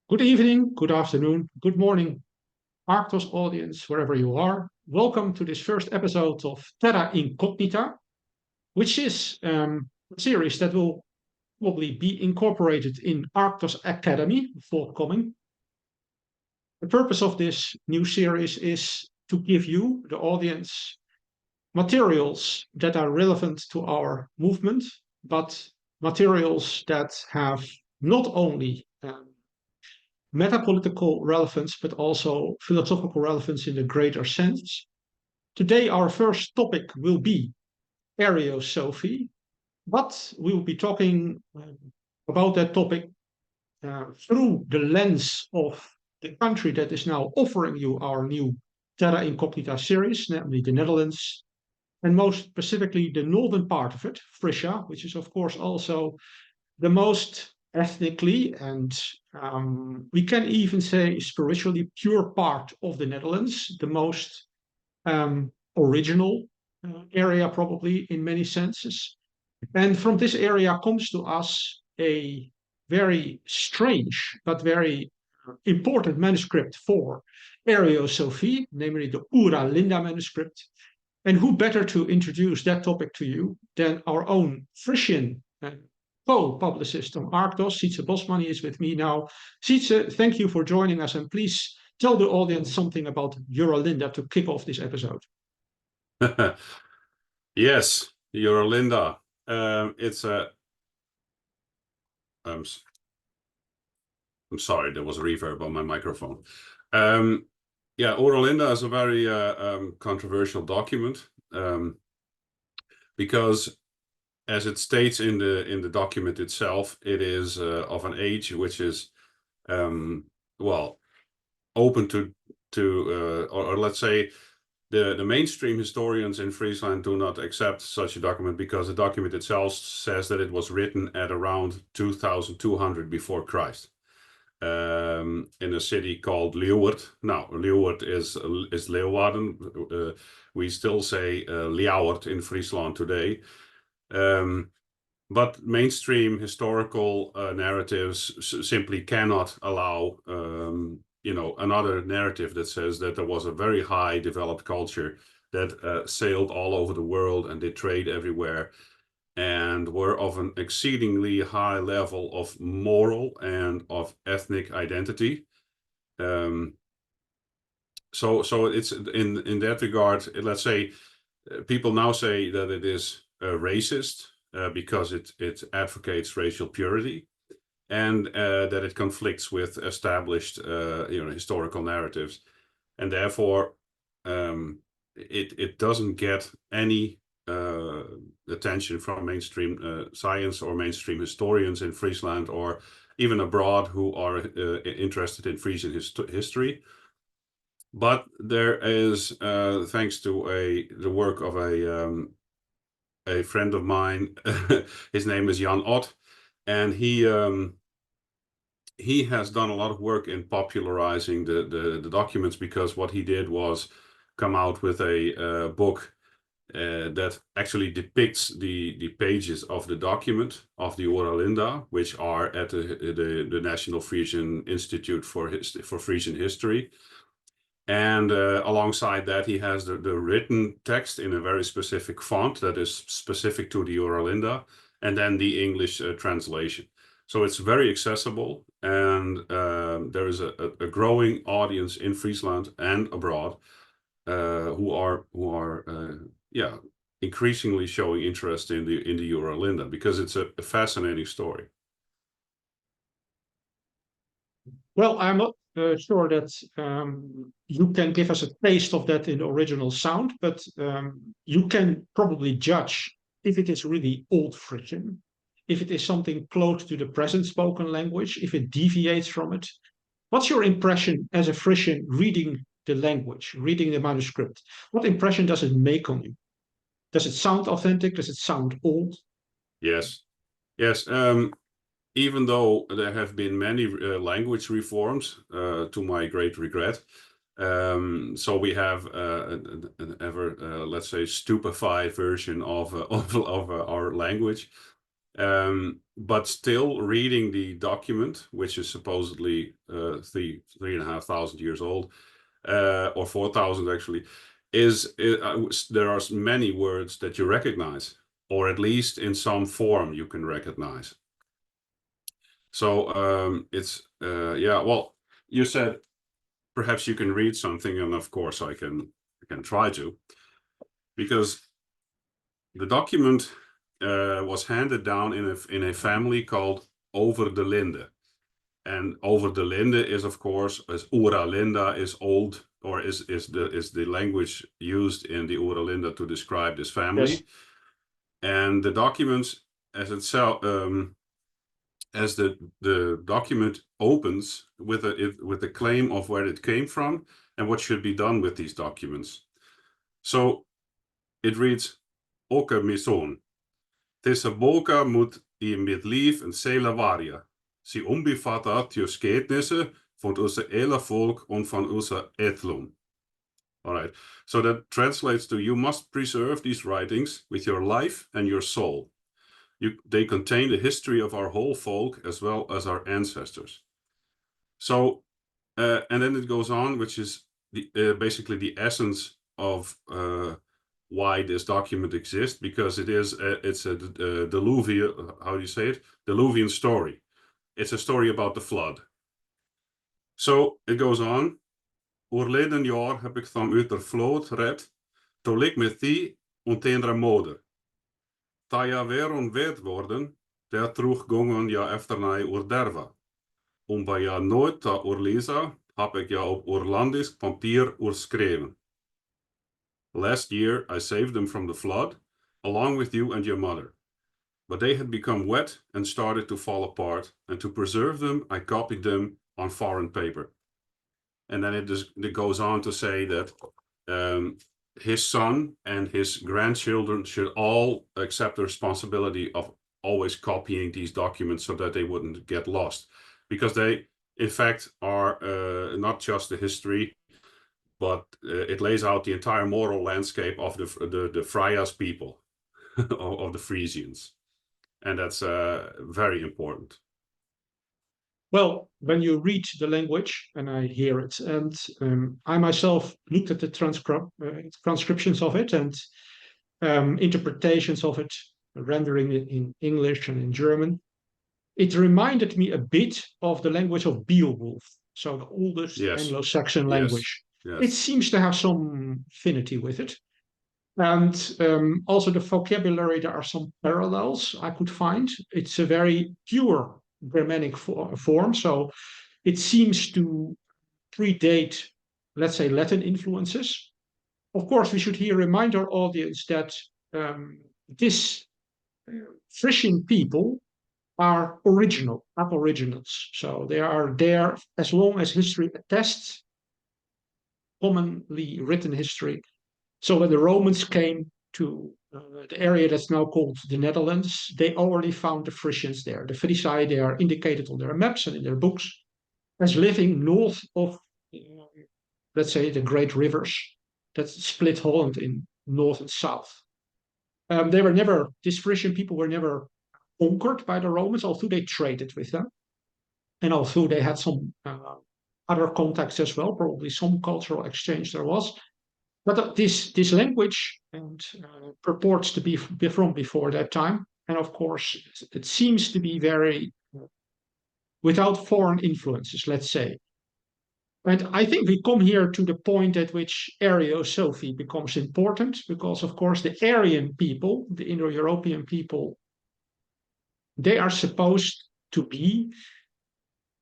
Good evening, good afternoon, good morning, Arktos audience, wherever you are. Welcome to this first episode of Terra Incognita, which is a series that will probably be incorporated in Arktos Academy forthcoming. The purpose of this new series is to give you, the audience, materials that are relevant to our movement, but materials that have not only metapolitical relevance, but also philosophical relevance in the greater sense. Today, our first topic will be Ariosophy, but we will be talking about that topic through the lens of the country that is now offering you our new Terra Incognita series, namely the Netherlands, and most specifically the northern part of it, Frisia, which is of course also the most ethnically and we can even say spiritually pure part of the Netherlands, the most original area probably in many senses. And from this area comes to us a very strange but very important manuscript for Ariosophy, namely the Ura Linda manuscript. And who better to introduce that topic to you than our own Frisian co-publicist on Arktos, Sietse Bosmani, is with me now. Sietse, thank you for joining us, and please tell the audience something about Ura Linda to kick off this episode. Yes, Ura Linda. It's a. I'm sorry, there was a reverb on my microphone. Yeah, Ura Linda is a very controversial document because, as it states in the document itself, it is of an age which is open to or let's say the mainstream historians in Friesland do not accept such a document because the document itself says that it was written at around 2200 before Christ in a city called Leeuwarden. Now, Leeuwarden is Leeuwarden. We still say Ljouwert in Friesland today. But mainstream historical narratives simply cannot allow, another narrative that says that there was a very high developed culture that sailed all over the world and did trade everywhere and were of an exceedingly high level of moral and of ethnic identity. So it's in that regard, let's say, people now say that it is racist. Because it advocates racial purity, and that it conflicts with established, historical narratives, and therefore it doesn't get any attention from mainstream science or mainstream historians in Friesland or even abroad who are interested in Frisian history. But there is, thanks to the work of a friend of mine, his name is Jan Ott, and he has done a lot of work in popularizing the documents, because what he did was come out with a book that actually depicts the pages of the document of the Ura Linda, which are at the National Frisian Institute for Frisian History. And alongside that, he has the written text in a very specific font that is specific to the Ura Linda, and then the English translation. So it's very accessible, and there is a growing audience in Friesland and abroad who are increasingly showing interest in the Ura Linda, because it's a fascinating story. Well, I'm not sure that you can give us a taste of that in the original sound, but you can probably judge if it is really old Frisian, if it is something close to the present spoken language, if it deviates from it. What's your impression as a Frisian reading the language, reading the manuscript? What impression does it make on you? Does it sound authentic? Does it sound old? Yes. Even though there have been many language reforms, to my great regret, so we have an ever, let's say, stupefied version of our language. But still reading the document, which is supposedly 3,500 years old, or 4,000 actually, there are many words that you recognize, or at least in some form you can recognize. So it's yeah. Well, you said perhaps you can read something, and of course I can try to, because the document was handed down in a family called Over de Linde. And Over de Linde is, of course, as Ura Linda is old, or is the language used in the Ura Linda to describe this family. Yes. And the documents as itself, as the document opens with a claim of where it came from and what should be done with these documents. So it reads, Oke mison, tisse boka moet I mit lief en sela varia. Sie umbevatta tjus kenntnisse van onze hele volk en van onze ethlon. All right. So that translates to, you must preserve these writings with your life and your soul. They contain the history of our whole folk as well as our ancestors. So, and then it goes on, which is basically the essence of why this document exists, because it's a Diluvian, how do you say it? Diluvian story. It's a story about the flood. So it goes on. Oorleden jaar heb ik van uit der vloot red, to ik met die ontendere moeder. Ta ja weeron weet worden, der terug gongen ja efternai oorderva. Bij ja nooit ta oorleza, heb ik ja op Oorlandisch papier oorschreven. Last year I saved them from the flood, along with you and your mother. But they had become wet and started to fall apart, and to preserve them, I copied them on foreign paper. And then it goes on to say that his son and his grandchildren should all accept the responsibility of always copying these documents so that they wouldn't get lost. Because they, in fact, are not just the history, but it lays out the entire moral landscape of the Frias people, of the Frisians. And that's very important. Well, when you read the language, and I hear it, and I myself looked at the transcriptions of it and interpretations of it, rendering it in English and in German, it reminded me a bit of the language of Beowulf, so the oldest Anglo-Saxon language. Yes. It seems to have some affinity with it. And also the vocabulary, there are some parallels I could find. It's a very pure Germanic form, so it seems to predate, let's say, Latin influences. Of course, we should here remind our audience that this Frisian people are aboriginals. So they are there as long as history attests, commonly written history. So when the Romans came to the area that's now called the Netherlands, they already found the Frisians there. The Frisi, they are indicated on their maps and in their books as living north of, let's say, the great rivers that split Holland in north and south. These Frisian people were never conquered by the Romans, although they traded with them. And although they had some other contacts as well, probably some cultural exchange there was. But this language purports to be from before that time. And of course, it seems to be very without foreign influences, let's say. And I think we come here to the point at which Ariosophy becomes important, because, of course, the Aryan people, the Indo-European people, they are supposed to be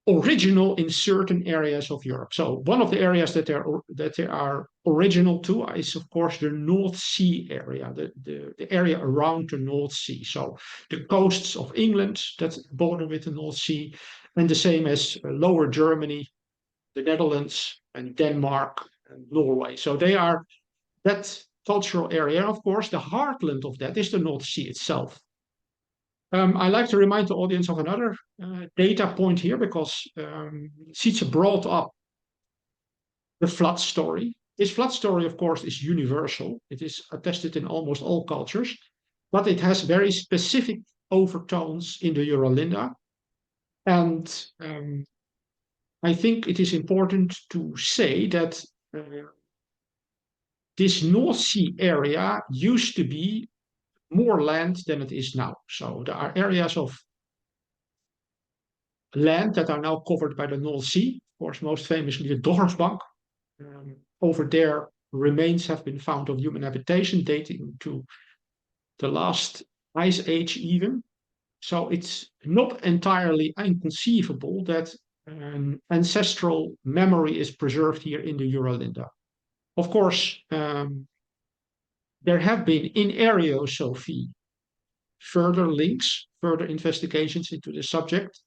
original in certain areas of Europe. So one of the areas that they are original to is, of course, the North Sea area, the area around the North Sea. So the coasts of England that border with the North Sea, and the same as Lower Germany, the Netherlands, and Denmark and Norway. So they are that cultural area. Of course, the heartland of that is the North Sea itself. I like to remind the audience of another data point here, because Sietse brought up the flood story. This flood story, of course, is universal. It is attested in almost all cultures, but it has very specific overtones in the Ura Linda. And I think it is important to say that this North Sea area used to be more land than it is now. So there are areas of land that are now covered by the North Sea. Of course, most famously the Doggersbank. Over there, remains have been found of human habitation dating to the last ice age even. So it's not entirely inconceivable that an ancestral memory is preserved here in the Ura Linda. Of course, there have been in Ariosophy further links, further investigations into the subject,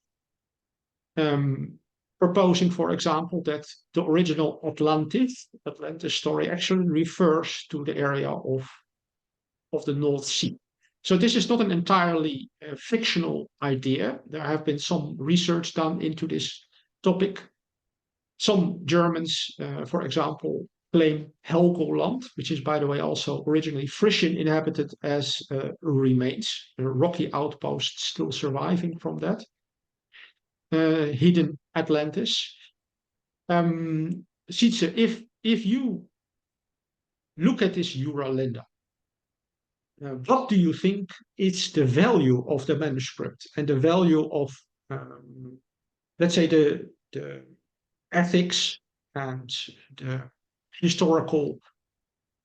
proposing, for example, that the original Atlantis story actually refers to the area of the North Sea. So this is not an entirely fictional idea. There have been some research done into this topic. Some Germans, for example, claim Helgoland, which is, by the way, also originally Frisian inhabited as remains, a rocky outpost still surviving from that hidden Atlantis. Sietse, if you look at this Ura Linda, what do you think is the value of the manuscript and the value of, let's say, the ethics and the historical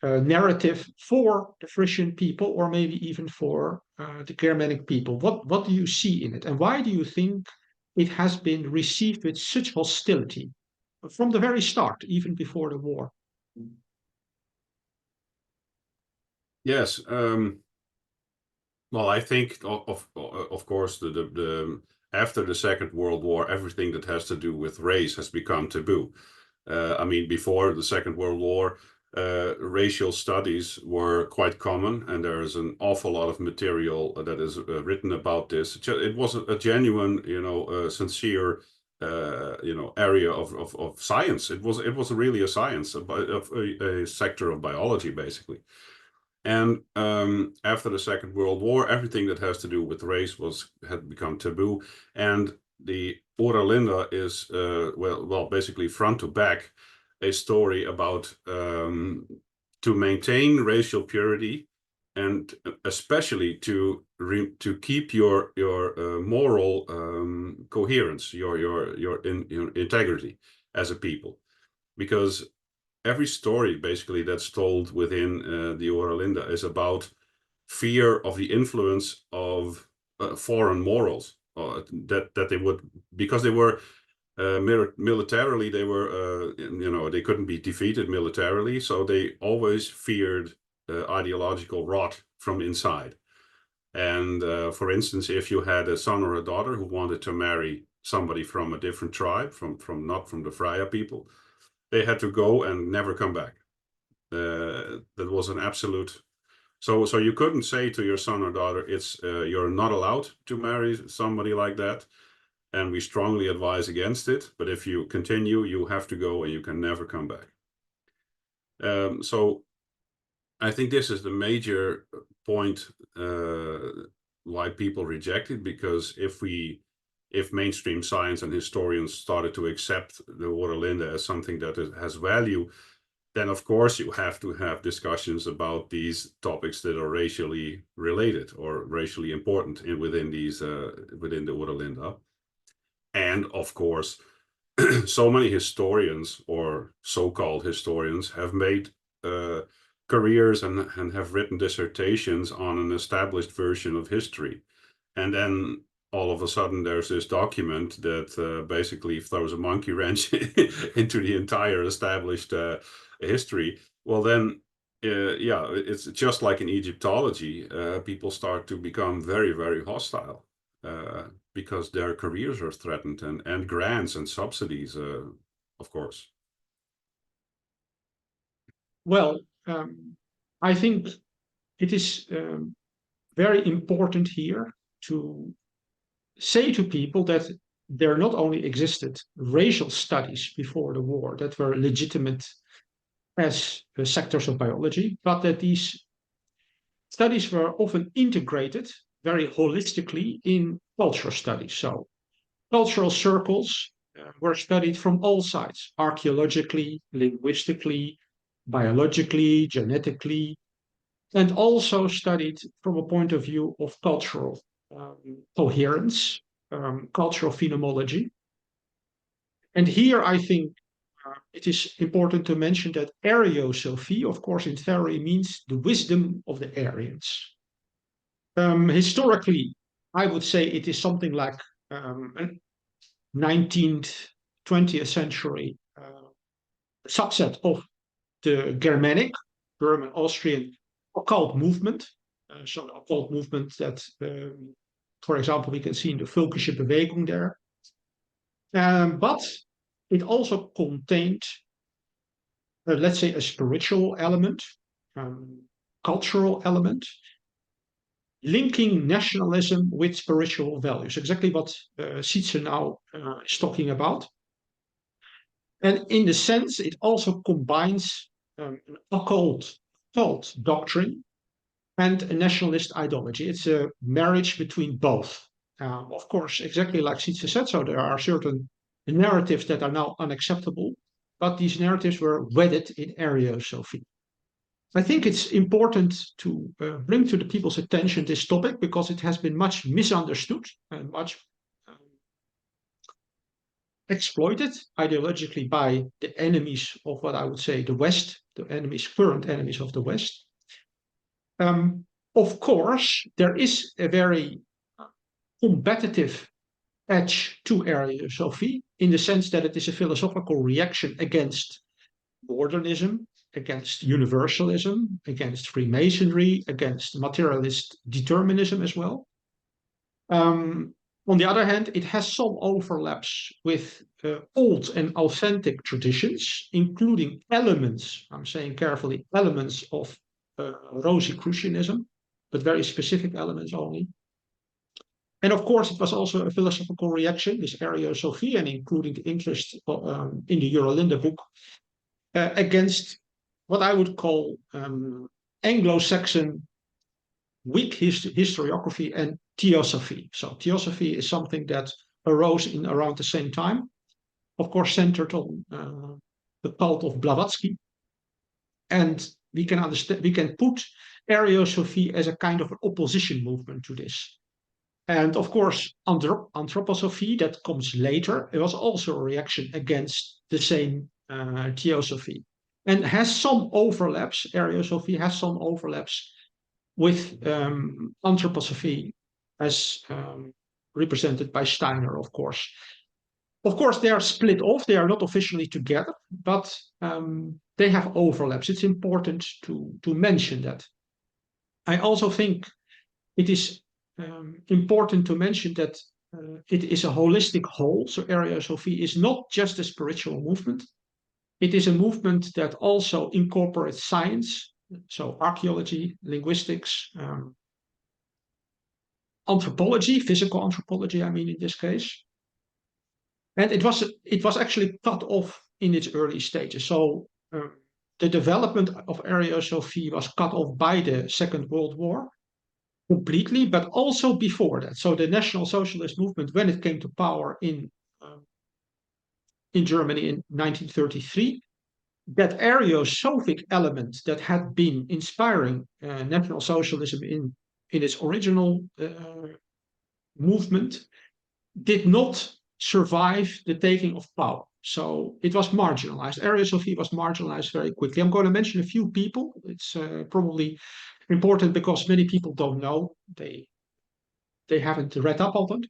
narrative for the Frisian people, or maybe even for the Germanic people? What do you see in it, and why do you think it has been received with such hostility from the very start, even before the war? Yes. Well, I think of course the after the Second World War, everything that has to do with race has become taboo. I mean, before the Second World War, racial studies were quite common, and there is an awful lot of material that is written about this. It was a genuine, sincere, area of science. It was really a science, a sector of biology, basically. And after the Second World War, everything that has to do with race had become taboo. And the Ura Linda is, basically front to back, a story about to maintain racial purity, and especially to keep your moral coherence, your integrity as a people, because every story basically that's told within the Ura Linda is about fear of the influence of foreign morals, that they would, because they were militarily, they were they couldn't be defeated militarily, so they always feared ideological rot from inside. And for instance, if you had a son or a daughter who wanted to marry somebody from a different tribe, from not from the Freya people, they had to go and never come back. That was an absolute. So you couldn't say to your son or daughter, "It's you're not allowed to marry somebody like that, and we strongly advise against it. But if you continue, you have to go, and you can never come back." So I think this is the major point why people reject it, because if mainstream science and historians started to accept the Ura Linda as something that has value, then of course you have to have discussions about these topics that are racially related or racially important within the Ura Linda. And of course, so many historians or so-called historians have made careers and have written dissertations on an established version of history. And then all of a sudden there's this document that basically throws a monkey wrench into the entire established history. Well, then, it's just like in Egyptology, people start to become very, very hostile because their careers are threatened, and grants and subsidies, of course. Well, I think it is very important here to say to people that there not only existed racial studies before the war that were legitimate as sectors of biology, but that these studies were often integrated very holistically in cultural studies. So cultural circles were studied from all sides, archaeologically, linguistically, biologically, genetically, and also studied from a point of view of cultural coherence, cultural phenomenology. And here I think it is important to mention that Ariosophy, of course, in theory means the wisdom of the Aryans. Historically, I would say it is something like 19th, 20th century subset of the Germanic, German, Austrian occult movement. So the occult movement that, for example, we can see in the Völkische Bewegung there. But it also contained, let's say, a spiritual element, cultural element, linking nationalism with spiritual values, exactly what Sietse now is talking about. And in the sense, it also combines an occult doctrine and a nationalist ideology. It's a marriage between both. Of course, exactly like Sietse said, so there are certain narratives that are now unacceptable, but these narratives were wedded in Ariosophy. I think it's important to bring to the people's attention this topic because it has been much misunderstood and much exploited ideologically by the enemies of what I would say the West, the enemies, current enemies of the West. Of course, there is a very competitive edge to Ariosophy in the sense that it is a philosophical reaction against modernism, against universalism, against Freemasonry, against materialist determinism as well. On the other hand, it has some overlaps with old and authentic traditions, including elements, I'm saying carefully, elements of Rosicrucianism, but very specific elements only. And of course, it was also a philosophical reaction, this Ariosophy, and including the interest in the Ura Linda book, against what I would call Anglo-Saxon weak historiography and theosophy. So theosophy is something that arose in around the same time, of course, centered on the cult of Blavatsky. And we can put Ariosophy as a kind of an opposition movement to this. And of course, anthroposophy that comes later, it was also a reaction against the same theosophy and has some overlaps. Ariosophy has some overlaps with anthroposophy as represented by Steiner, of course. Of course, they are split off. They are not officially together, but they have overlaps. It's important to mention that. I also think it is important to mention that it is a holistic whole. So Ariosophy is not just a spiritual movement. It is a movement that also incorporates science, so archaeology, linguistics, anthropology, physical anthropology, I mean, in this case. And it was actually cut off in its early stages. So the development of Ariosophy was cut off by the Second World War completely, but also before that. So the National Socialist movement, when it came to power in Germany in 1933, that Ariosophic element that had been inspiring National Socialism in its original movement did not survive the taking of power. So it was marginalized. Ariosophy was marginalized very quickly. I'm going to mention a few people. It's probably important because many people don't know. They haven't read up on it.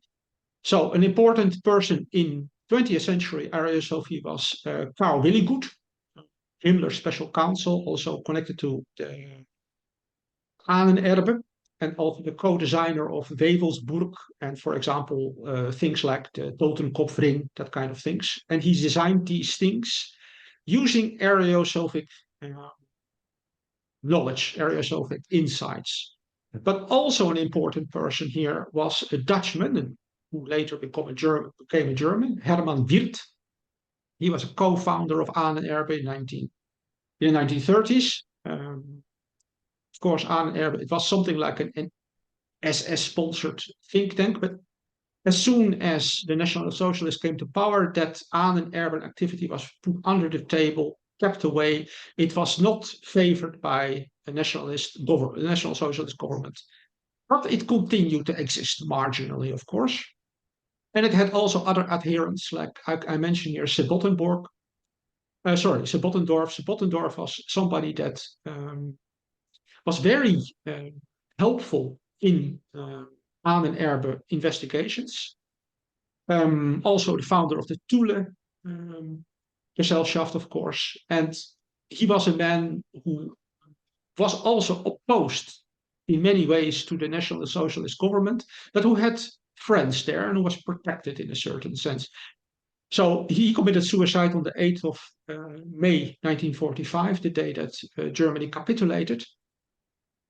So an important person in 20th century Ariosophy was Karl Willigut, Himmler's special counsel, also connected to the Ahnenerbe, and also the co-designer of Wewelsburg, and for example, things like the Totenkopfring, that kind of things. And he designed these things using Ariosophic knowledge, Ariosophic insights. But also an important person here was a Dutchman, who later became a German, Herman Wirth. He was a co-founder of Ahnenerbe in the 1930s. Of course, Ahnenerbe, it was something like an SS-sponsored think tank. But as soon as the National Socialists came to power, that urban activity was put under the table, kept away. It was not favored by a National Socialist government. But it continued to exist marginally, of course. And it had also other adherents, like I mentioned here, Sebottendorf. Sebottendorf was somebody that was very helpful in Ahnenerbe investigations. Also the founder of the Thule Gesellschaft, of course. And he was a man who was also opposed in many ways to the National Socialist government, but who had friends there and who was protected in a certain sense. So he committed suicide on the 8th of May 1945, the day that Germany capitulated.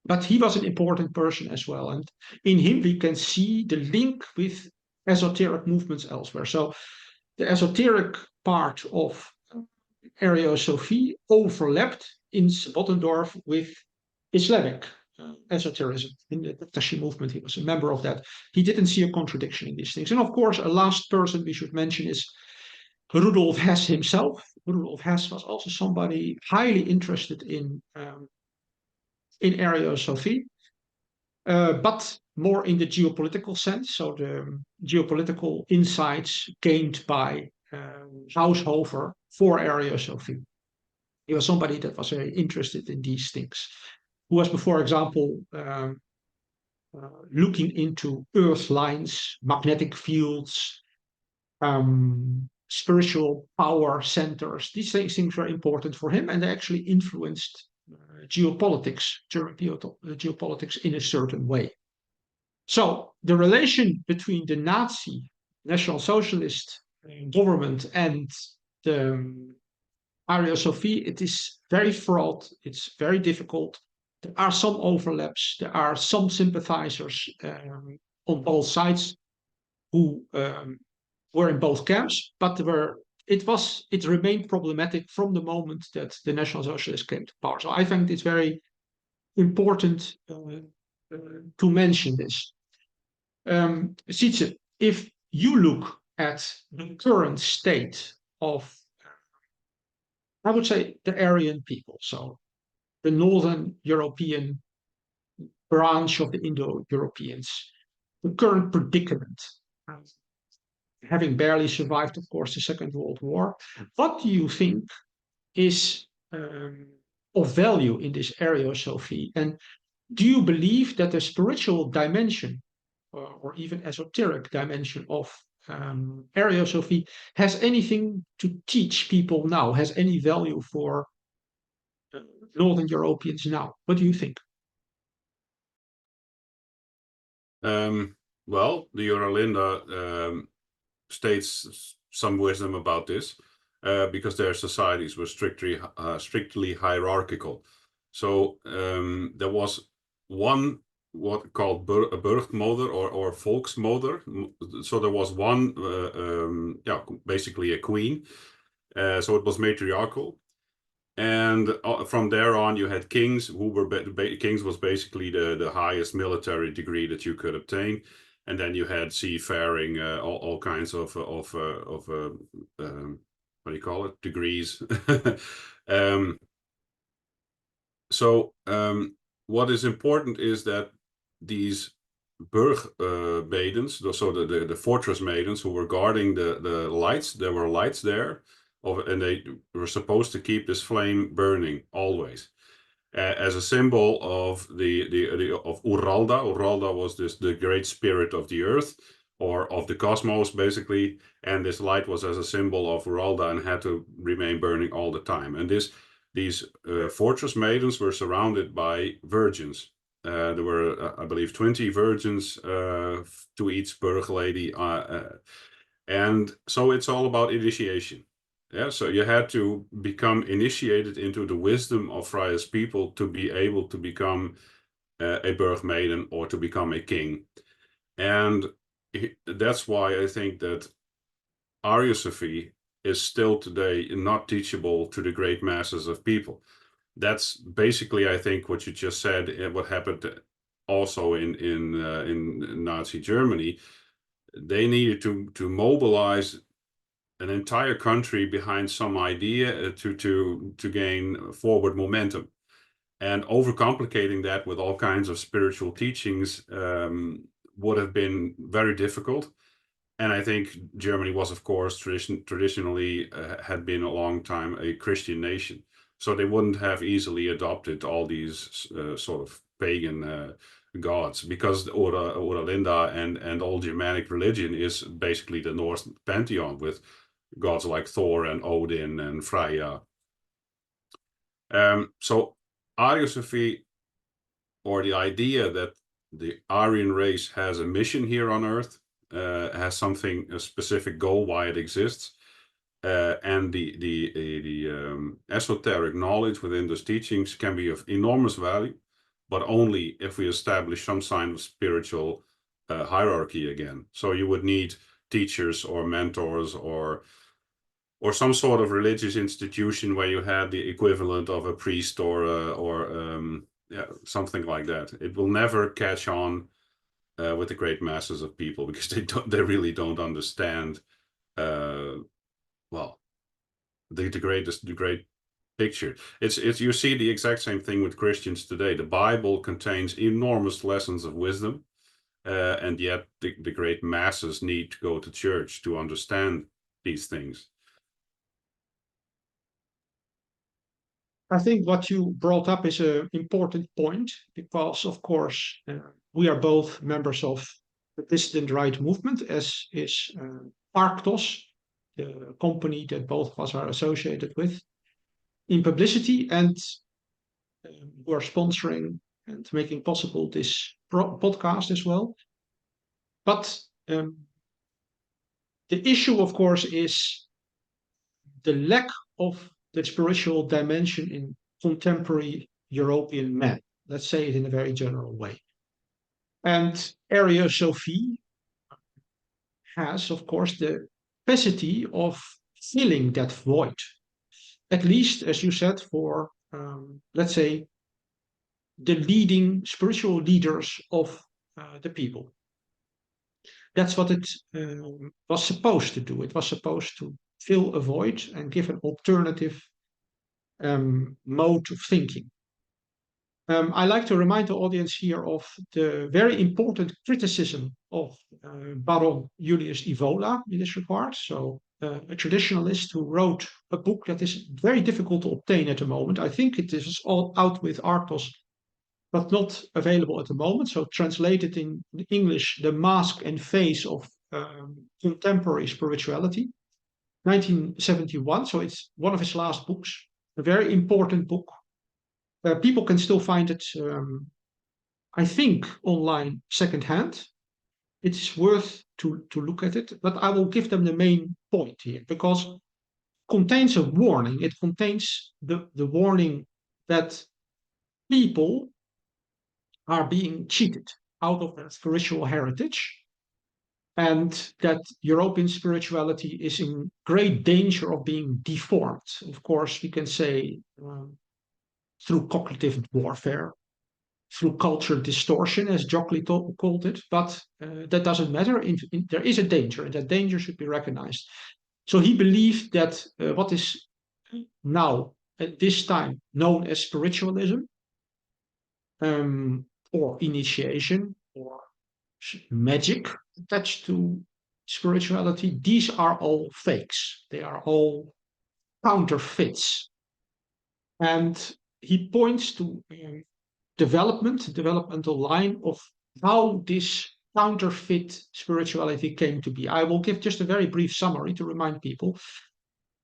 But he was an important person as well. And in him, we can see the link with esoteric movements elsewhere. So the esoteric part of Ariosophy overlapped in Sebottendorf with Islamic esotericism. In the Tashi movement, he was a member of that. He didn't see a contradiction in these things. And of course, a last person we should mention is Rudolf Hess himself. Rudolf Hess was also somebody highly interested in Ariosophy, but more in the geopolitical sense. So the geopolitical insights gained by Haushofer for Ariosophy. He was somebody that was very interested in these things, who was, for example, looking into earth lines, magnetic fields, spiritual power centers. These things were important for him, and they actually influenced geopolitics, German geopolitics in a certain way. So the relation between the Nazi National Socialist government and the Ariosophy, it is very fraught, it's very difficult. There are some overlaps, there are some sympathizers on both sides who were in both camps, but it remained problematic from the moment that the National Socialists came to power. So I think it's very important to mention this. Sietse, if you look at the current state of, I would say, the Aryan people, so the Northern European branch of the Indo-Europeans, the current predicament, having barely survived, of course, the Second World War, what do you think is of value in this Ariosophy? And do you believe that the spiritual dimension or even esoteric dimension of Ariosophy has anything to teach people now, has any value for Northern Europeans now? What do you think? Well, the Ura Linda states some wisdom about this because their societies were strictly hierarchical. So there was one what called a burchtmoeder or volksmoeder. So there was one, basically a queen. So it was matriarchal. And from there on, you had kings who were kings was basically the highest military degree that you could obtain, and then you had seafaring, all kinds of what do you call it, degrees. What is important is that these burgmaidens, so the fortress maidens who were guarding the lights, there were lights there. And they were supposed to keep this flame burning always, as a symbol of of Uralda. Uralda was the great spirit of the earth or of the cosmos, basically. And this light was as a symbol of Uralda and had to remain burning all the time. And these fortress maidens were surrounded by virgins. There were, I believe, 20 virgins to each burg lady, and so it's all about initiation. Yeah, so you had to become initiated into the wisdom of Friar's people to be able to become a burgmaiden or to become a king. And that's why I think that Ariosophy is still today not teachable to the great masses of people. That's basically, I think, what you just said, what happened also in Nazi Germany, they needed to mobilize an entire country behind some idea to gain forward momentum. And overcomplicating that with all kinds of spiritual teachings would have been very difficult. And I think Germany was, of course, traditionally had been a long time a Christian nation. So they wouldn't have easily adopted all these sort of pagan gods, because Ura Linda and all Germanic religion is basically the Norse pantheon with gods like Thor and Odin and Freya. So Ariosophy, or the idea that the Aryan race has a mission here on Earth, has a specific goal why it exists, and the esoteric knowledge within those teachings can be of enormous value, but only if we establish some sign of spiritual hierarchy again. So you would need teachers or mentors or some sort of religious institution where you had the equivalent of a priest or something like that. It will never catch on with the great masses of people, because they really don't understand well the great picture. It's you see the exact same thing with Christians today. The Bible contains enormous lessons of wisdom, and yet the great masses need to go to church to understand these things. I think what you brought up is an important point, because, of course, we are both members of the dissident right movement, as is Arktos, the company that both of us are associated with in publicity, and who are sponsoring and making possible this podcast as well. But the issue, of course, is the lack of the spiritual dimension in contemporary European men. Let's say it in a very general way. And Ariosophy has, of course, the capacity of filling that void, at least, as you said, for, let's say, the leading spiritual leaders of the people. That's what it was supposed to do. It was supposed to fill a void and give an alternative mode of thinking. I like to remind the audience here of the very important criticism of Baron Julius Evola in this regard. So a traditionalist who wrote a book that is very difficult to obtain at the moment. I think it is all out with Arktos, but not available at the moment. So translated in English, The Mask and Face of Contemporary Spirituality, 1971. So it's one of his last books, a very important book. People can still find it, I think, online secondhand. It's worth to look at it, but I will give them the main point here, because it contains a warning. It contains the warning that people are being cheated out of their spiritual heritage, and that European spirituality is in great danger of being deformed. Of course, we can say through cognitive warfare, through culture distortion, as Jockley called it, but that doesn't matter. There is a danger, and that danger should be recognized. So he believed that what is now, at this time, known as spiritualism, or initiation, or magic attached to spirituality, these are all fakes. They are all counterfeits. And he points to developmental line of how this counterfeit spirituality came to be. I will give just a very brief summary to remind people.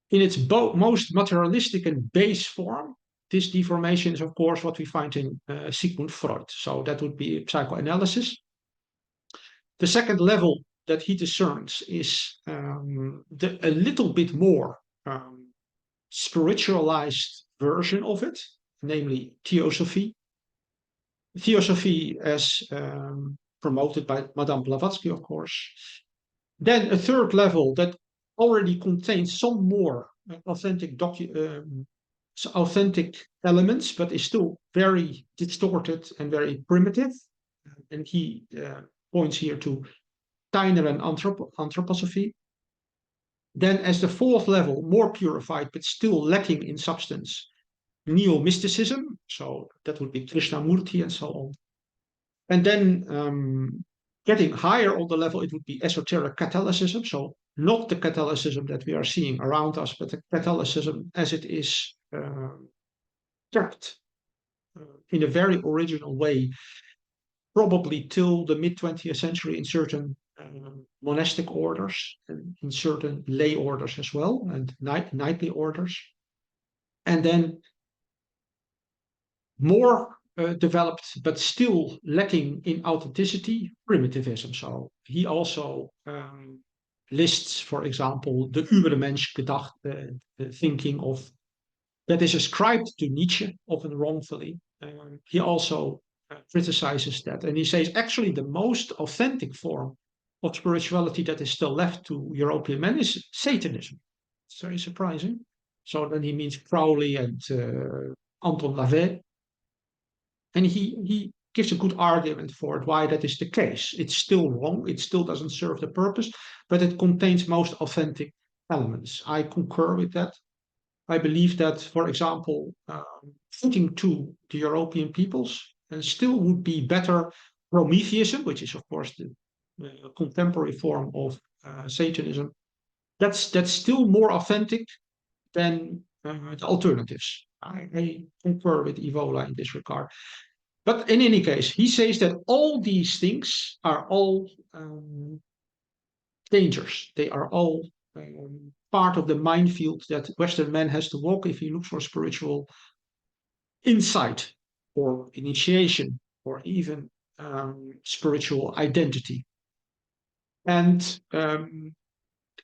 In its most materialistic and base form, this deformation is, of course, what we find in Sigmund Freud. So that would be psychoanalysis. The second level that he discerns is a little bit more spiritualized version of it, namely Theosophy. Theosophy as promoted by Madame Blavatsky, of course. Then a third level that already contains some more authentic elements, but is still very distorted and very primitive. and he points here to Steiner and anthroposophy. Then as the fourth level, more purified but still lacking in substance, neo-mysticism, so that would be Krishnamurti and so on. And then getting higher on the level, it would be esoteric Catholicism, so not the Catholicism that we are seeing around us, but the Catholicism as it is kept in a very original way, probably till the mid-20th century in certain monastic orders and in certain lay orders as well, and knightly orders. And then more developed, but still lacking in authenticity, primitivism. So he also lists, for example, the Übermenschgedacht, the thinking of that is ascribed to Nietzsche, often wrongfully. He also criticizes that, and he says actually the most authentic form of spirituality that is still left to European men is Satanism. It's very surprising. So then he means Crowley and Anton LaVey. And he gives a good argument for it, why that is the case. It's still wrong, it still doesn't serve the purpose, but it contains most authentic elements. I concur with that. I believe that, for example, fitting to the European peoples still would be better Prometheism, which is, of course, the contemporary form of Satanism. That's still more authentic than the alternatives. I concur with Evola in this regard. But in any case, he says that all these things are all dangers. They are all part of the minefield that Western man has to walk if he looks for spiritual insight or initiation or even spiritual identity. And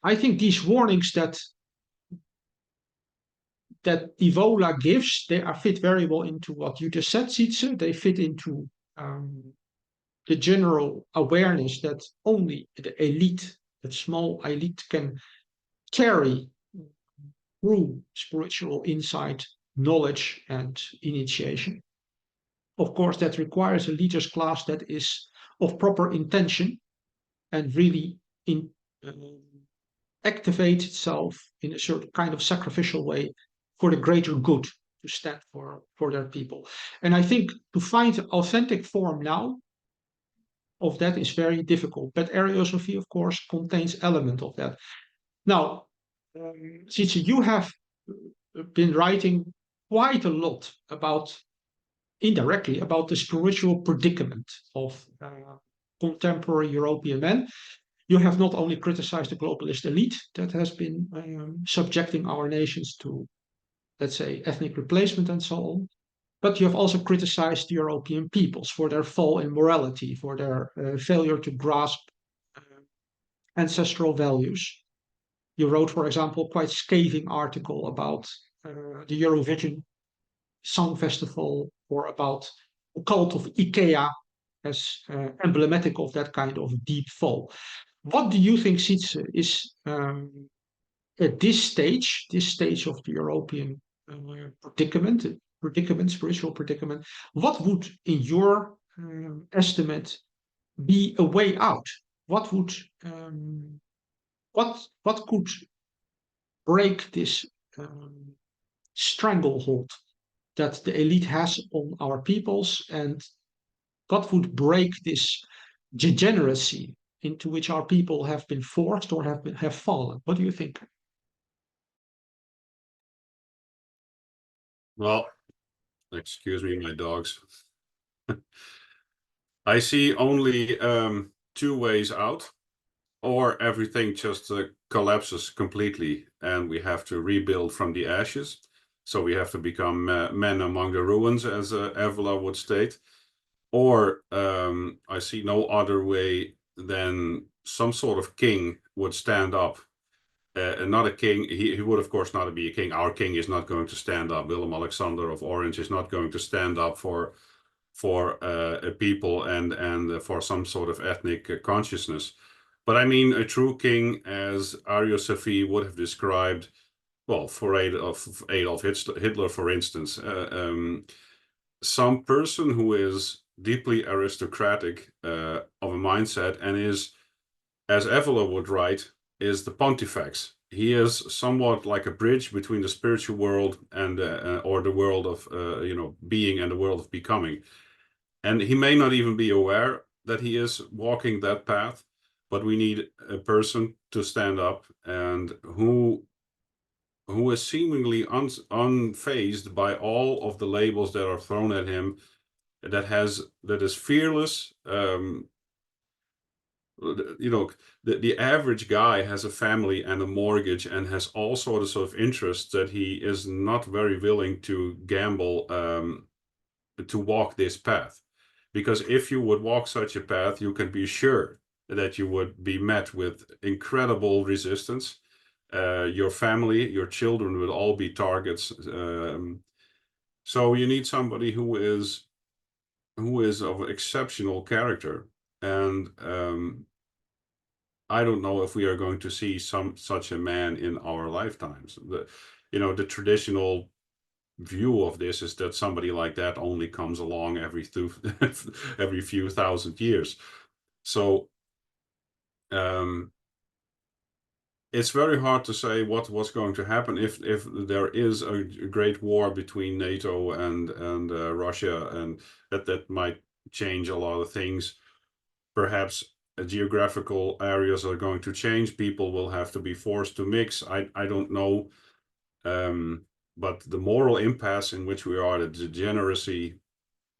I think these warnings that Evola gives, they are fit very well into what you just said, Sietse. They fit into the general awareness that only the elite, that small elite, can carry through spiritual insight, knowledge, and initiation. Of course, that requires a leaders class that is of proper intention and really activate itself in a certain kind of sacrificial way for the greater good, to stand for their people. And I think to find an authentic form now of that is very difficult. But Ariosophy, of course, contains element of that. Now, Sietse, you have been writing quite a lot about, indirectly, about the spiritual predicament of contemporary European men. You have not only criticized the globalist elite that has been subjecting our nations to, let's say, ethnic replacement and so on, but you have also criticized the European peoples for their fall in morality, for their failure to grasp ancestral values. You wrote, for example, quite scathing article about the Eurovision Song Festival, or about the cult of IKEA as emblematic of that kind of deep fall. What do you think, Sietse, is at this stage of the European predicament, spiritual predicament, what would, in your estimate, be a way out? What would what could break this stranglehold that the elite has on our peoples, and what would break this degeneracy into which our people have been forced or have fallen? What do you think? Well, excuse me, my dogs. I see only two ways out, or everything just collapses completely and we have to rebuild from the ashes. So we have to become men among the ruins, as Evola would state. Or I see no other way than some sort of king would stand up. Not a king, he would of course not be a king. Our king is not going to stand up. Willem Alexander of Orange is not going to stand up for a people and for some sort of ethnic consciousness. But I mean a true king, as Ariosophy would have described, well, for Adolf Hitler, for instance, some person who is deeply aristocratic of a mindset, and is, as Evola would write, is the pontifex. He is somewhat like a bridge between the spiritual world and or the world of being and the world of becoming. And he may not even be aware that he is walking that path, but we need a person to stand up and who is seemingly unfazed by all of the labels that are thrown at him, that is fearless. The average guy has a family and a mortgage and has all sorts of interests that he is not very willing to gamble to walk this path. Because if you would walk such a path, you can be sure that you would be met with incredible resistance. Your family, your children would all be targets. So you need somebody who is of exceptional character. And I don't know if we are going to see such a man in our lifetimes. The traditional view of this is that somebody like that only comes along every few thousand years. So it's very hard to say what's going to happen if there is a great war between NATO and Russia, and that might change a lot of things. Perhaps geographical areas are going to change. People will have to be forced to mix. I don't know. But the moral impasse in which we are, the degeneracy,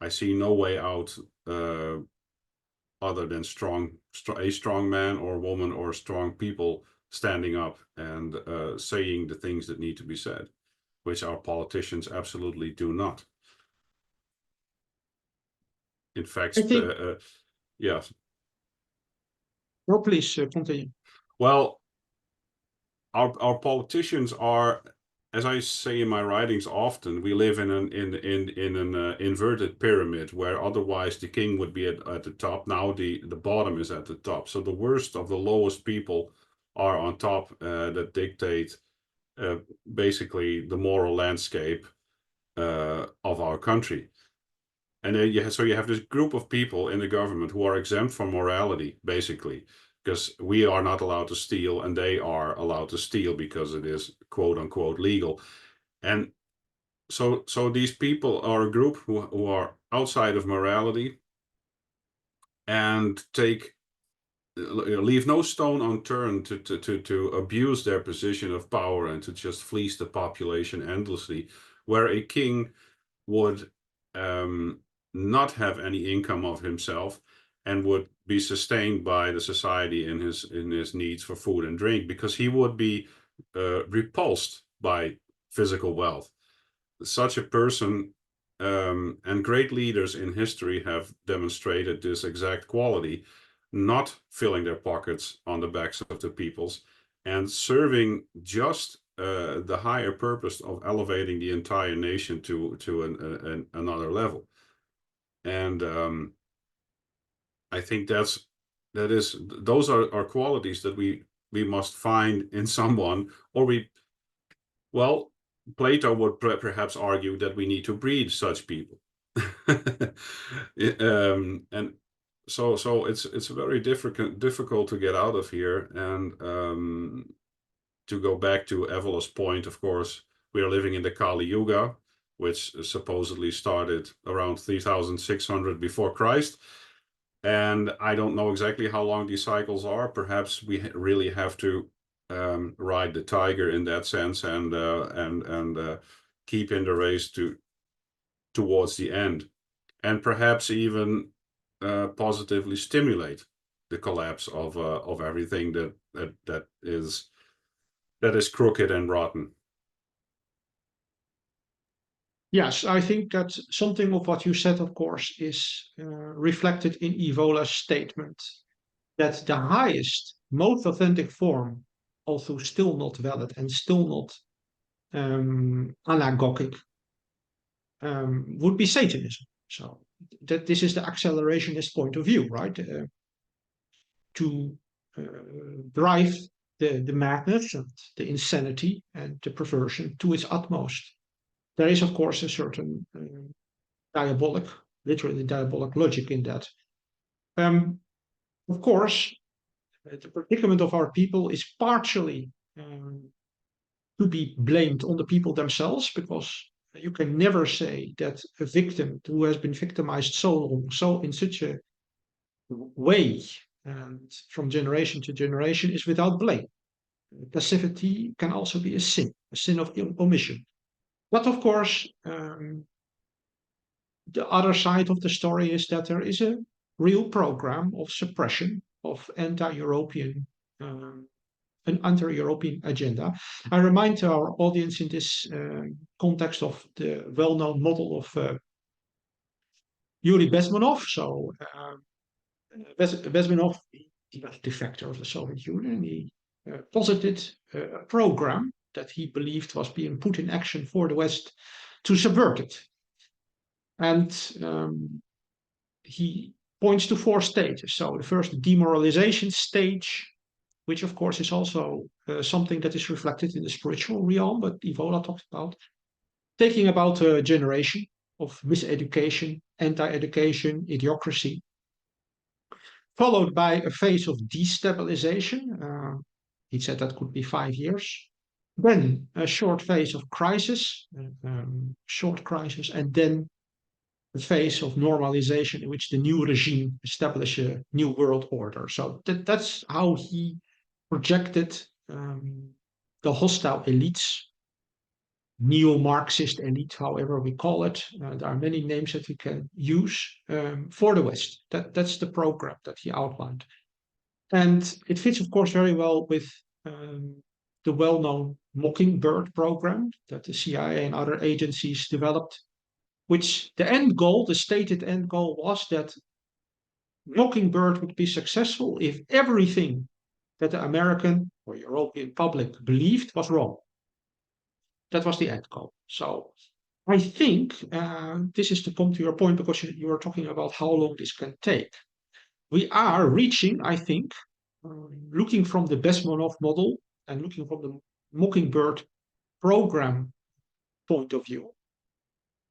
I see no way out other than a strong man or woman or strong people standing up and saying the things that need to be said, which our politicians absolutely do not. In fact, yes. No, please continue. Well, our politicians are, as I say in my writings often, we live in an inverted pyramid where otherwise the king would be at the top. Now the bottom is at the top. So the worst of the lowest people are on top that dictate basically the moral landscape of our country. And then so you have this group of people in the government who are exempt from morality, basically, because we are not allowed to steal and they are allowed to steal because it is quote unquote legal. And so these people are a group who are outside of morality and leave no stone unturned to abuse their position of power and to just fleece the population endlessly, where a king would not have any income of himself and would be sustained by the society in his needs for food and drink, because he would be repulsed by physical wealth. Such a person, and great leaders in history have demonstrated this exact quality, not filling their pockets on the backs of the peoples and serving just the higher purpose of elevating the entire nation to another level. And I think those are qualities that we must find in someone, or Plato would perhaps argue that we need to breed such people. And so it's very difficult to get out of here. And to go back to Evola's point, of course, we are living in the Kali Yuga, which supposedly started around 3600 before Christ. And I don't know exactly how long these cycles are. Perhaps we really have to ride the tiger in that sense and keep in the race towards the end, and perhaps even positively stimulate the collapse of everything that is crooked and rotten. Yes, I think that something of what you said, of course, is reflected in Evola's statement that the highest, most authentic form, although still not valid and still not anagogic, would be Satanism. So that this is the accelerationist point of view, right? To drive the madness and the insanity and the perversion to its utmost. There is, of course, a certain diabolic literally diabolic logic in that. Of course, the predicament of our people is partially to be blamed on the people themselves, because you can never say that a victim who has been victimized so long, so in such a way, and from generation to generation, is without blame. Passivity can also be a sin of omission. But of course, the other side of the story is that there is a real program of suppression of anti-European, an anti-European agenda. I remind our audience in this context of the well-known model of Yuri Bezmenov. So Bezmenov, he was defector of the Soviet Union. He posited a program that he believed was being put in action for the West to subvert it. And he points to 4 stages. So the first, demoralization stage, which of course is also something that is reflected in the spiritual realm, but Ivola talked about, taking about a generation of miseducation, anti-education, idiocracy, followed by a phase of destabilization. He said that could be 5 years. Then a short phase of crisis, short crisis, and then a phase of normalization in which the new regime established a new world order. So that's how he projected the hostile elites, neo-Marxist elite, however we call it. There are many names that we can use for the West. That's the program that he outlined. And it fits, of course, very well with the well-known Mockingbird program that the CIA and other agencies developed, which the end goal, the stated end goal, was that Mockingbird would be successful if everything that the American or European public believed was wrong. That was the end goal. So I think this is to come to your point, because you were talking about how long this can take. We are reaching, I think, looking from the Bezmenov model and looking from the Mockingbird program point of view,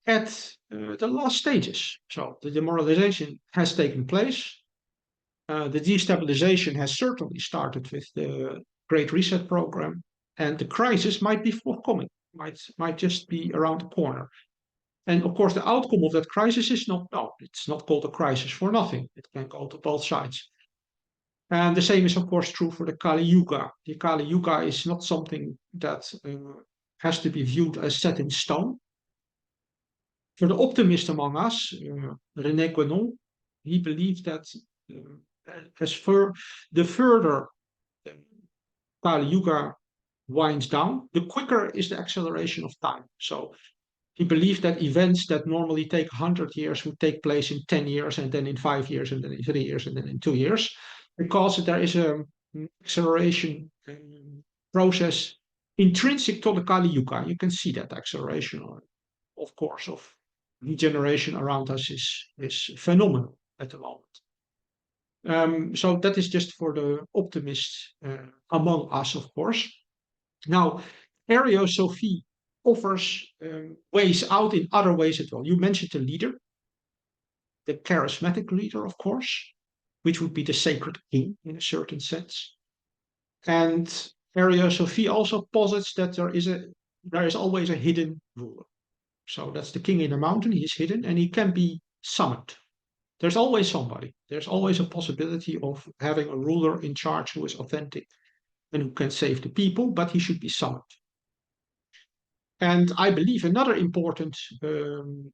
at the last stages. So the demoralization has taken place. The destabilization has certainly started with the Great Reset program, and the crisis might be forthcoming, might just be around the corner. And of course, the outcome of that crisis is not known. It's not called a crisis for nothing. It can go to both sides. And the same is, of course, true for the Kali Yuga. The Kali Yuga is not something that has to be viewed as set in stone. For the optimist among us, René Guénon, he believed that as for the further Kali Yuga winds down, the quicker is the acceleration of time. So he believed that events that normally take 100 years would take place in 10 years, and then in 5 years, and then in 3 years, and then in 2 years, because there is an acceleration process intrinsic to the Kali Yuga. You can see that acceleration, of course, of degeneration around us is phenomenal at the moment. So that is just for the optimists among us, of course. Now, Ariosophy offers ways out in other ways as well. You mentioned the leader, the charismatic leader, of course, which would be the sacred king in a certain sense. And Ariosophy also posits that there is always a hidden ruler. So that's the king in the mountain. He's hidden and he can be summoned. There's always somebody. There's always a possibility of having a ruler in charge who is authentic and who can save the people, but he should be summoned. And I believe another important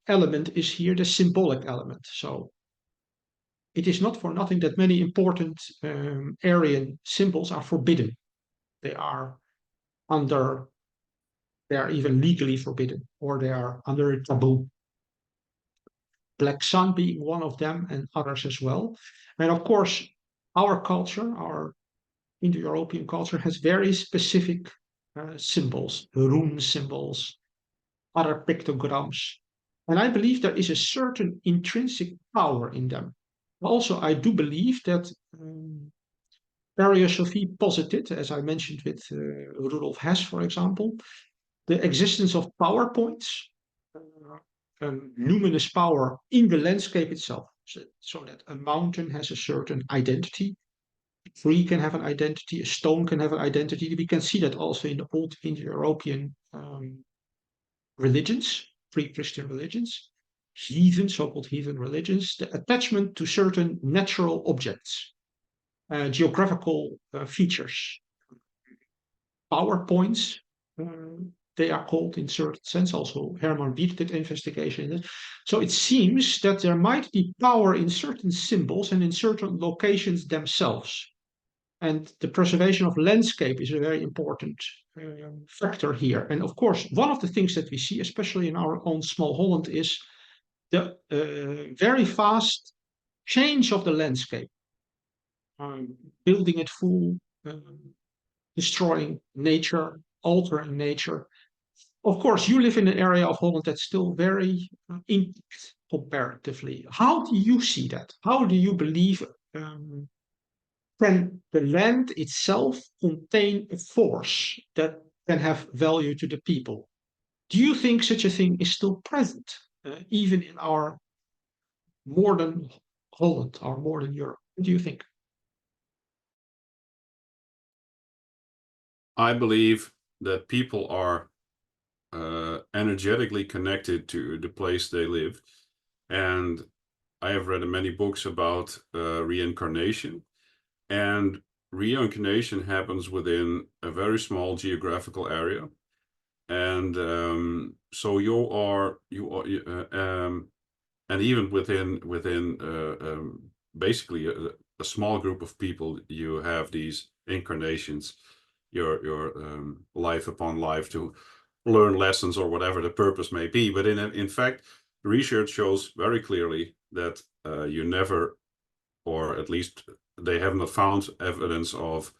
element is here the symbolic element. So it is not for nothing that many important Aryan symbols are forbidden. They are even legally forbidden, or they are under a taboo. Black sun being one of them, and others as well. And of course, our culture, our Indo-European culture, has very specific symbols, rune symbols, other pictograms. And I believe there is a certain intrinsic power in them. Also, I do believe that Ariosophy posited, as I mentioned with Rudolf Hess, for example, the existence of PowerPoints numinous power in the landscape itself, so that a mountain has a certain identity, a tree can have an identity, a stone can have an identity. We can see that also in the old Indo-European religions, pre-Christian religions, heathen, so-called heathen religions, the attachment to certain natural objects, geographical features, power points, they are called in certain sense. Also, Herman Wied did investigation in it. So it seems that there might be power in certain symbols and in certain locations themselves. And the preservation of landscape is a very important factor here. And of course, one of the things that we see, especially in our own small Holland, is the very fast change of the landscape, building it full, destroying nature, altering nature. Of course, you live in an area of Holland that's still very intact comparatively. How do you see that? How do you believe can the land itself contain a force that can have value to the people? Do you think such a thing is still present, even in our modern Holland, our modern Europe? What do you think? I believe that people are energetically connected to the place they live. And I have read many books about reincarnation. And reincarnation happens within a very small geographical area. And so and even within basically a small group of people, you have these incarnations, your life upon life to learn lessons or whatever the purpose may be. But in fact, research shows very clearly that you never, or at least they have not found evidence of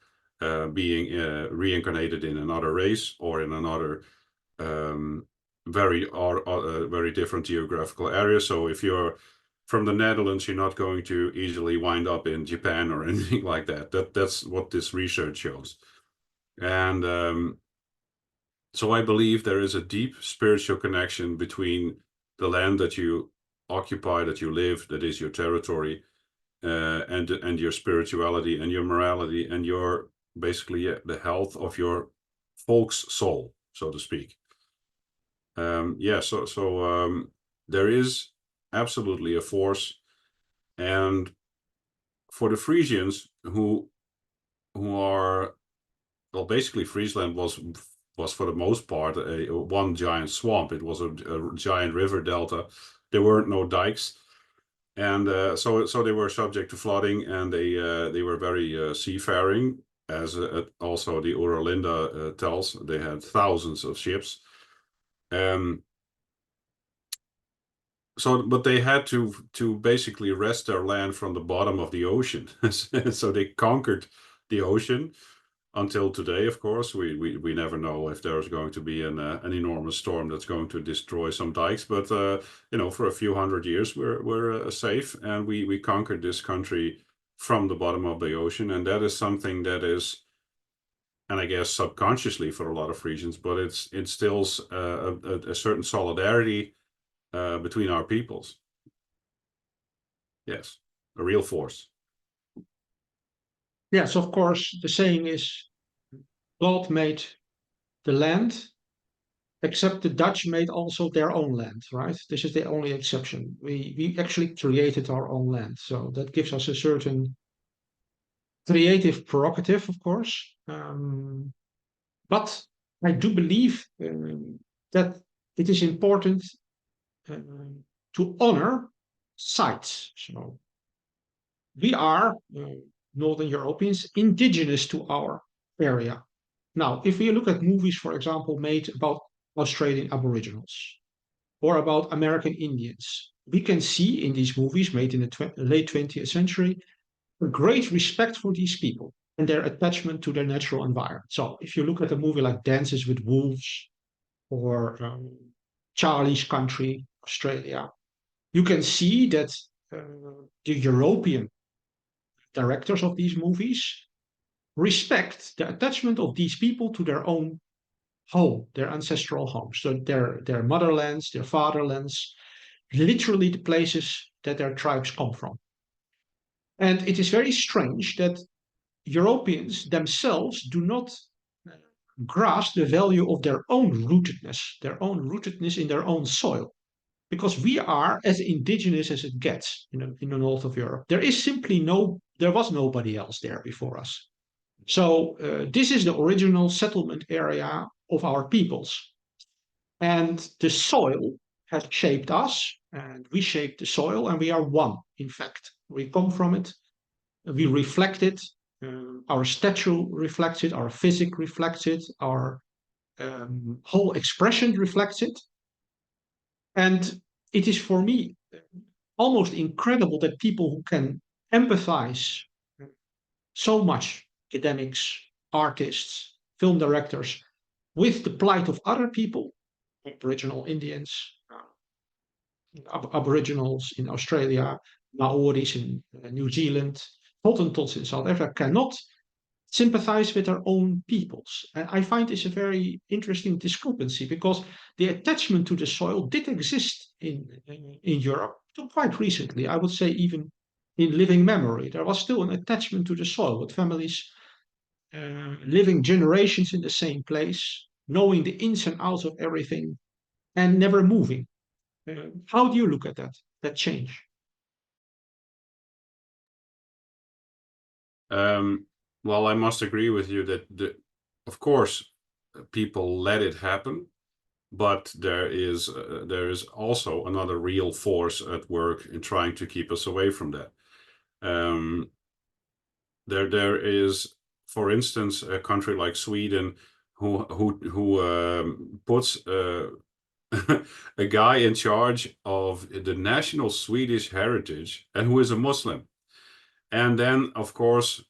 being reincarnated in another race or in another very different geographical area. So if you're from the Netherlands, you're not going to easily wind up in Japan or anything like that. That's what this research shows. And so I believe there is a deep spiritual connection between the land that you occupy, that you live, that is your territory, and your spirituality and your morality and your basically the health of your folk's soul, so to speak. So there is absolutely a force, and for the Frisians who are, well, basically Friesland was for the most part one giant swamp. It was a giant river delta. There weren't no dikes, and so they were subject to flooding, and they were very seafaring, as also the Ura Linda tells. They had thousands of ships. But they had to basically wrest their land from the bottom of the ocean. So they conquered the ocean. Until today, of course, we never know if there's going to be an enormous storm that's going to destroy some dikes. But for a few hundred years, we're safe, and we conquered this country from the bottom of the ocean, and that is something that is, and I guess subconsciously for a lot of Frisians, but it instills a certain solidarity between our peoples. Yes, a real force. Yes, of course, the saying is God made the land, except the Dutch made also their own land, right? This is the only exception. We actually created our own land. So that gives us a certain creative prerogative, of course. But I do believe that it is important to honor sites. So we are Northern Europeans, indigenous to our area. Now, if we look at movies, for example, made about Australian Aboriginals or about American Indians, we can see in these movies made in the late 20th century a great respect for these people and their attachment to their natural environment. So if you look at a movie like Dances with Wolves or Charlie's Country, Australia, you can see that the European directors of these movies respect the attachment of these people to their own home, their ancestral homes, so their motherlands, their fatherlands. literally the places that their tribes come from. And it is very strange that Europeans themselves do not grasp the value of their own rootedness in their own soil. Because we are as indigenous as it gets in the north of Europe. There was nobody else there before us. So this is the original settlement area of our peoples. And the soil has shaped us, and we shaped the soil, and we are one, in fact. We come from it, we reflect it, our statue reflects it, our physics reflects it, our whole expression reflects it. And it is for me almost incredible that people who can empathize so much, academics, artists, film directors, with the plight of other people, Aboriginal Indians, Aboriginals in Australia, Maoris in New Zealand, Hottentots in South Africa, cannot sympathize with their own peoples. And I find this a very interesting discrepancy because the attachment to the soil did exist in Europe till quite recently. I would say even in living memory, there was still an attachment to the soil with families living generations in the same place, knowing the ins and outs of everything and never moving. How do you look at that change? Well, I must agree with you that, of course, people let it happen, but there is also another real force at work in trying to keep us away from that. There is, for instance, a country like Sweden who puts a guy in charge of the national Swedish heritage and who is a Muslim. And then, of course,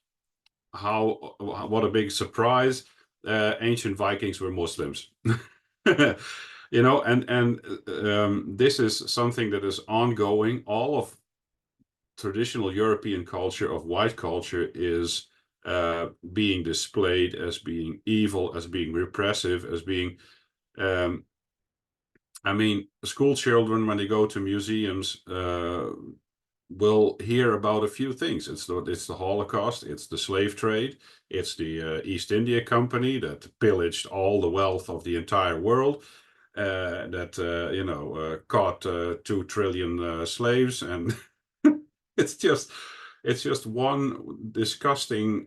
what a big surprise, ancient Vikings were Muslims. And this is something that is ongoing. All of traditional European culture, of white culture, is being displayed as being evil, as being repressive, as being school children, when they go to museums, will hear about a few things. It's the Holocaust, it's the slave trade, it's the East India Company that pillaged all the wealth of the entire world, caught 2 trillion slaves, and it's just one disgusting,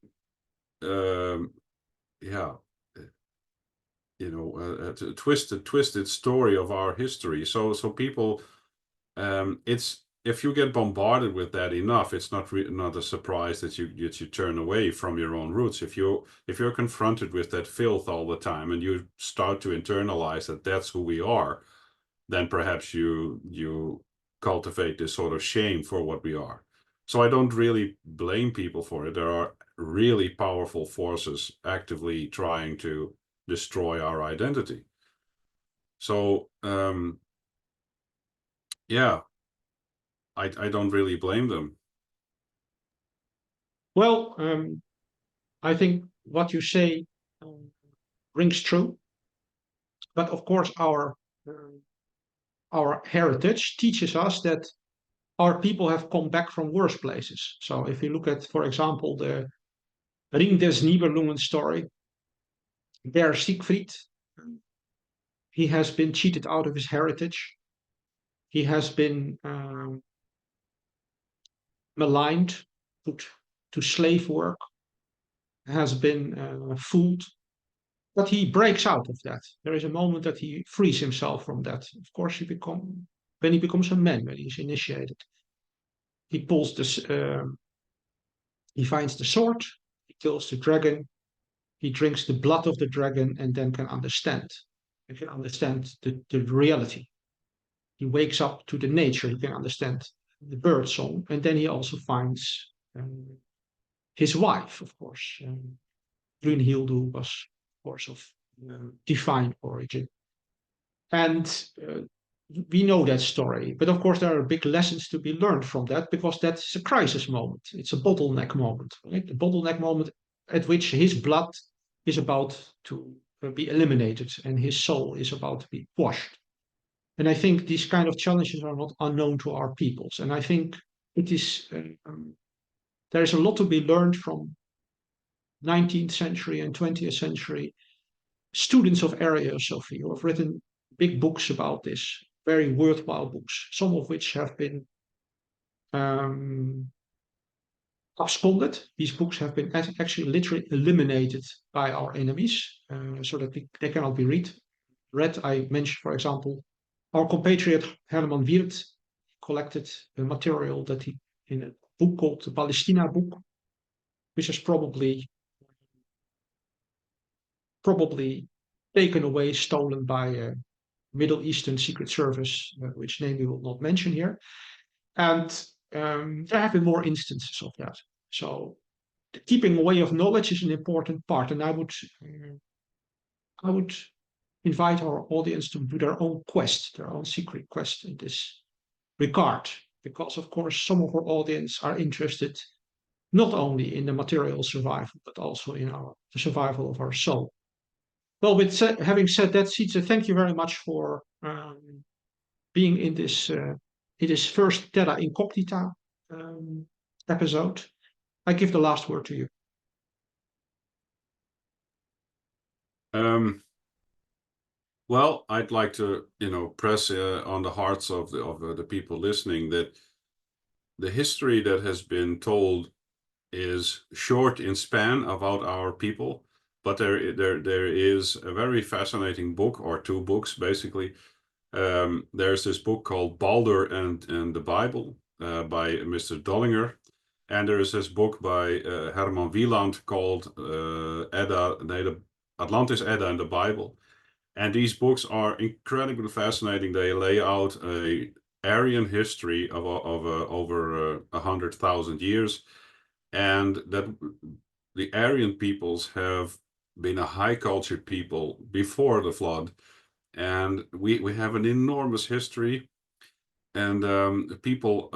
twisted story of our history. So people, if you get bombarded with that enough, it's not a surprise that you turn away from your own roots. If you're confronted with that filth all the time and you start to internalize that that's who we are, then perhaps you cultivate this sort of shame for what we are. So I don't really blame people for it. There are really powerful forces actively trying to destroy our identity. So I don't really blame them. Well, I think what you say rings true. But of course, our heritage teaches us that our people have come back from worse places. So if you look at, for example, the Ring des Nibelungen story, there Siegfried, he has been cheated out of his heritage. He has been maligned, put to slave work, has been fooled. But he breaks out of that. There is a moment that he frees himself from that. Of course, when he becomes a man, when he's initiated, he pulls this. He finds the sword. He kills the dragon. He drinks the blood of the dragon, and then can understand. He can understand the reality. He wakes up to the nature. He can understand the bird song, and then he also finds his wife, of course. Brunhilde, who was, of course, of divine origin. And we know that story. But of course, there are big lessons to be learned from that because that's a crisis moment. It's a bottleneck moment, right? The bottleneck moment at which his blood is about to be eliminated and his soul is about to be washed. And I think these kind of challenges are not unknown to our peoples. And I think it is there is a lot to be learned from 19th century and 20th century students of Ariosophy who have written big books about this, very worthwhile books, some of which have been absconded. These books have been actually literally eliminated by our enemies, so that they cannot be read. I mentioned, for example, our compatriot Herman Wirth collected a material that he in a book called the Palestina book, which is probably taken away, stolen by a Middle Eastern secret service, which name we will not mention here. And there have been more instances of that. So the keeping away of knowledge is an important part, and I would invite our audience to do their own quest, their own secret quest in this regard, because of course some of our audience are interested not only in the material survival, but also in the survival of our soul. Well, having said that, Sietse, thank you very much for being in this first Terra Incognita episode. I give the last word to you. Well, I'd like to, press on the hearts of the people listening that the history that has been told is short in span about our people, but there is a very fascinating book, or two books basically. There's this book called Balder and the Bible by Mr. Dollinger, and there is this book by Herman Wieland called Atlantis, Edda, and the Bible. And these books are incredibly fascinating. They lay out a Aryan history of over 100,000 years, and that the Aryan peoples have been a high cultured people before the flood, and we have an enormous history. And people,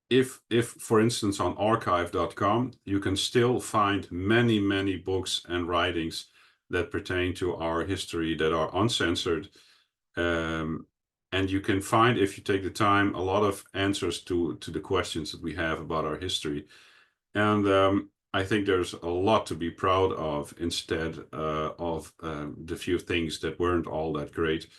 if for instance on archive.com, you can still find many books and writings that pertain to our history that are uncensored. And you can find, if you take the time, a lot of answers to the questions that we have about our history. And I think there's a lot to be proud of instead of the few things that weren't all that great.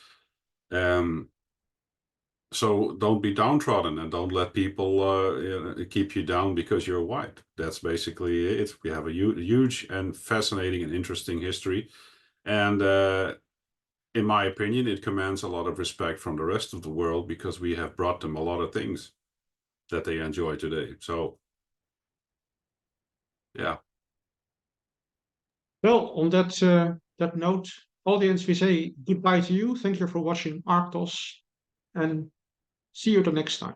So don't be downtrodden, and don't let people keep you down because you're white. That's basically it. We have a huge and fascinating and interesting history. And in my opinion, it commands a lot of respect from the rest of the world because we have brought them a lot of things that they enjoy today. So, yeah. Well, on that note, audience, we say goodbye to you. Thank you for watching Arktos, and see you the next time.